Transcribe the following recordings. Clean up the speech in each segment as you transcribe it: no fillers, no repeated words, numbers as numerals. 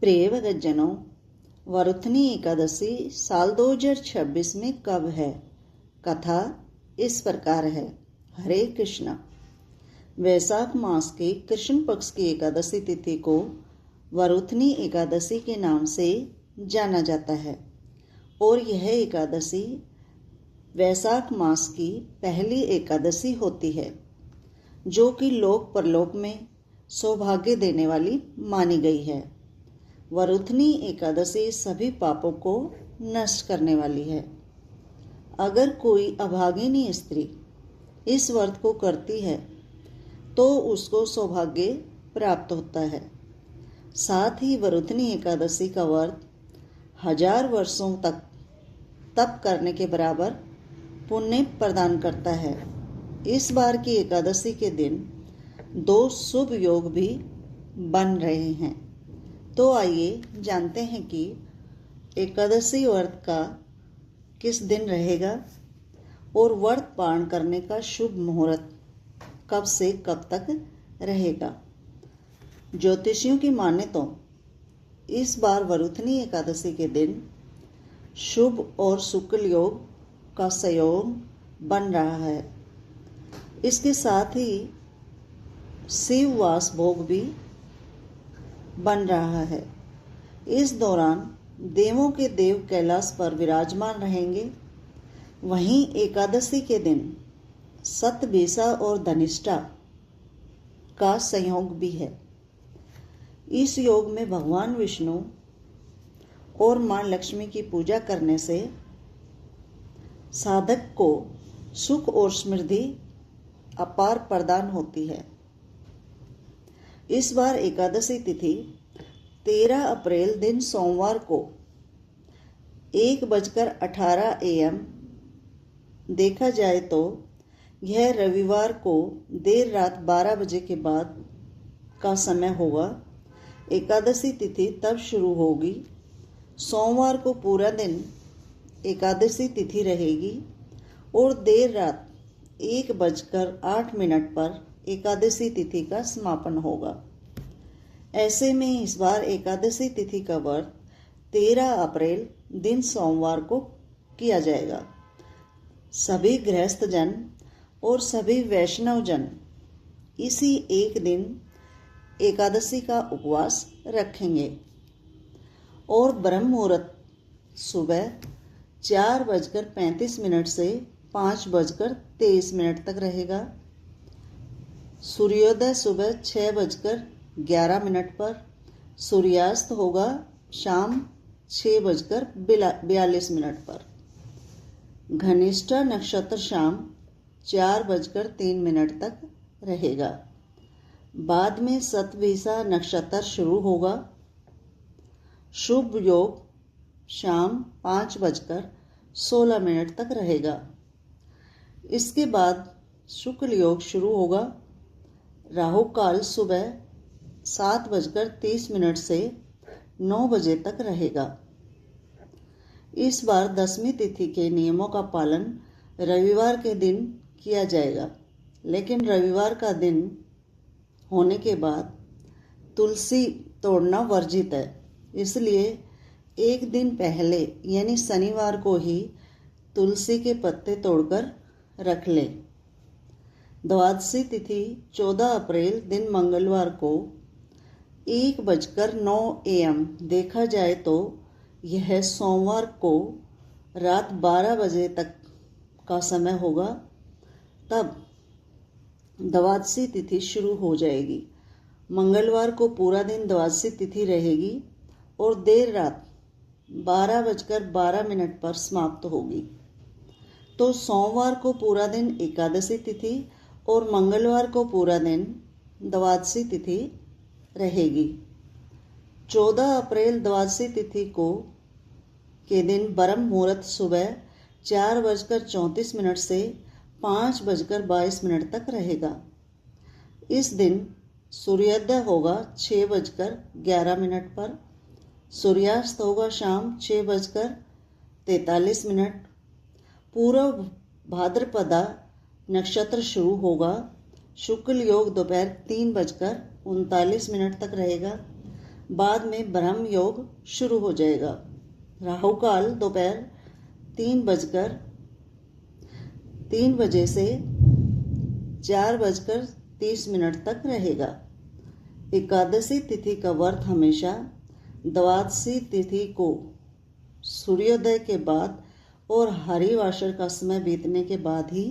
प्रिय भक्तजनों, वरुथनी एकादशी साल 2026 में कब है? कथा इस प्रकार है। हरे कृष्णा। वैशाख मास के कृष्ण पक्ष की एकादशी तिथि को वरुथनी एकादशी के नाम से जाना जाता है और यह एकादशी वैशाख मास की पहली एकादशी होती है, जो कि लोक परलोक में सौभाग्य देने वाली मानी गई है। वरुथनी एकादशी सभी पापों को नष्ट करने वाली है। अगर कोई अभागिनी स्त्री इस व्रत को करती है तो उसको सौभाग्य प्राप्त होता है। साथ ही वरुथनी एकादशी का व्रत 1000 वर्षों तक तप करने के बराबर पुण्य प्रदान करता है। इस बार की एकादशी के दिन 2 शुभ योग भी बन रहे हैं। तो आइए जानते हैं कि एकादशी व्रत का किस दिन रहेगा और व्रत पारण करने का शुभ मुहूर्त कब से कब तक रहेगा। ज्योतिषियों की माने तो इस बार वरुथनी एकादशी के दिन शुभ और शुक्ल योग का संयोग बन रहा है। इसके साथ ही शिववास भोग भी बन रहा है। इस दौरान देवों के देव कैलाश पर विराजमान रहेंगे। वहीं एकादशी के दिन सतभिषा और धनिष्ठा का संयोग भी है। इस योग में भगवान विष्णु और मां लक्ष्मी की पूजा करने से साधक को सुख और समृद्धि अपार प्रदान होती है। इस बार एकादशी तिथि 13 अप्रैल दिन सोमवार को 1:18 AM देखा जाए तो यह रविवार को देर रात 12 बजे के बाद का समय होगा। एकादशी तिथि तब शुरू होगी। सोमवार को पूरा दिन एकादशी तिथि रहेगी और देर रात 1:08 पर एकादशी तिथि का समापन होगा। ऐसे में इस बार एकादशी तिथि का व्रत 13 अप्रैल दिन सोमवार को किया जाएगा। सभी गृहस्थ जन और सभी वैष्णव जन इसी एक दिन एकादशी का उपवास रखेंगे और ब्रह्म मुहूर्त सुबह 4:35 से 5:23 तक रहेगा। सूर्योदय सुबह 6:11 पर। सूर्यास्त होगा शाम 6:42 पर। घनिष्ठा नक्षत्र शाम 4:03 तक रहेगा। बाद में सतभिषा नक्षत्र शुरू होगा। शुभ योग शाम 5:16 तक रहेगा। इसके बाद शुक्ल योग शुरू होगा। राहु काल सुबह 7:30 से 9 बजे तक रहेगा। इस बार दशमी तिथि के नियमों का पालन रविवार के दिन किया जाएगा, लेकिन रविवार का दिन होने के बाद तुलसी तोड़ना वर्जित है। इसलिए एक दिन पहले यानी शनिवार को ही तुलसी के पत्ते तोड़कर रख लें। द्वादशी तिथि 14 अप्रैल दिन मंगलवार को 1:09 AM देखा जाए तो यह सोमवार को रात 12 बजे तक का समय होगा। तब द्वादशी तिथि शुरू हो जाएगी। मंगलवार को पूरा दिन द्वादशी तिथि रहेगी और देर रात 12:12 पर समाप्त होगी। तो सोमवार को पूरा दिन एकादशी तिथि और मंगलवार को पूरा दिन द्वादशी तिथि रहेगी। 14 अप्रैल द्वादशी तिथि के दिन ब्रह्म मुहूर्त सुबह 4:34 से 5:22 तक रहेगा। इस दिन सूर्योदय होगा 6:11 पर। सूर्यास्त होगा शाम 6:43। पूर्व भाद्रपदा नक्षत्र शुरू होगा। शुक्ल योग दोपहर 3:39 तक रहेगा। बाद में ब्रह्म योग शुरू हो जाएगा। राहु काल दोपहर 3 बजे से 4:30 तक रहेगा। एकादशी तिथि का व्रत हमेशा द्वादशी तिथि को सूर्योदय के बाद और हरिवासर का समय बीतने के बाद ही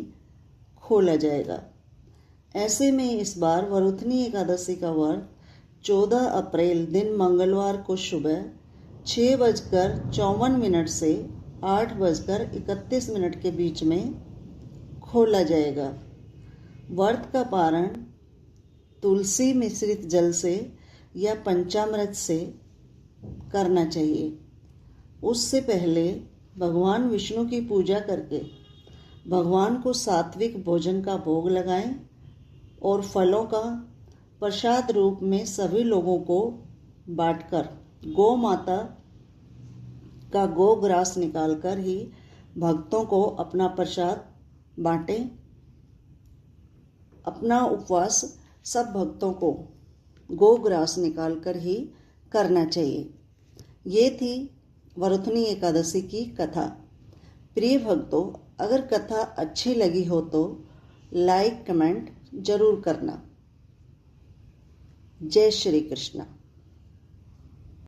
खोला जाएगा। ऐसे में इस बार वरुथनी एकादशी का व्रत 14 अप्रैल दिन मंगलवार को सुबह 6:54 से 8:31 के बीच में खोला जाएगा। व्रत का पारण तुलसी मिश्रित जल से या पंचामृत से करना चाहिए। उससे पहले भगवान विष्णु की पूजा करके भगवान को सात्विक भोजन का भोग लगाएं और फलों का प्रसाद रूप में सभी लोगों को बांटकर गौ माता का गोग्रास निकालकर ही भक्तों को अपना प्रसाद बांटें। अपना उपवास सब भक्तों को गोग्रास निकालकर ही करना चाहिए। ये थी वरुथनी एकादशी की कथा। प्रिय भक्तों, अगर कथा अच्छी लगी हो तो लाइक कमेंट जरूर करना। जय श्री कृष्ण।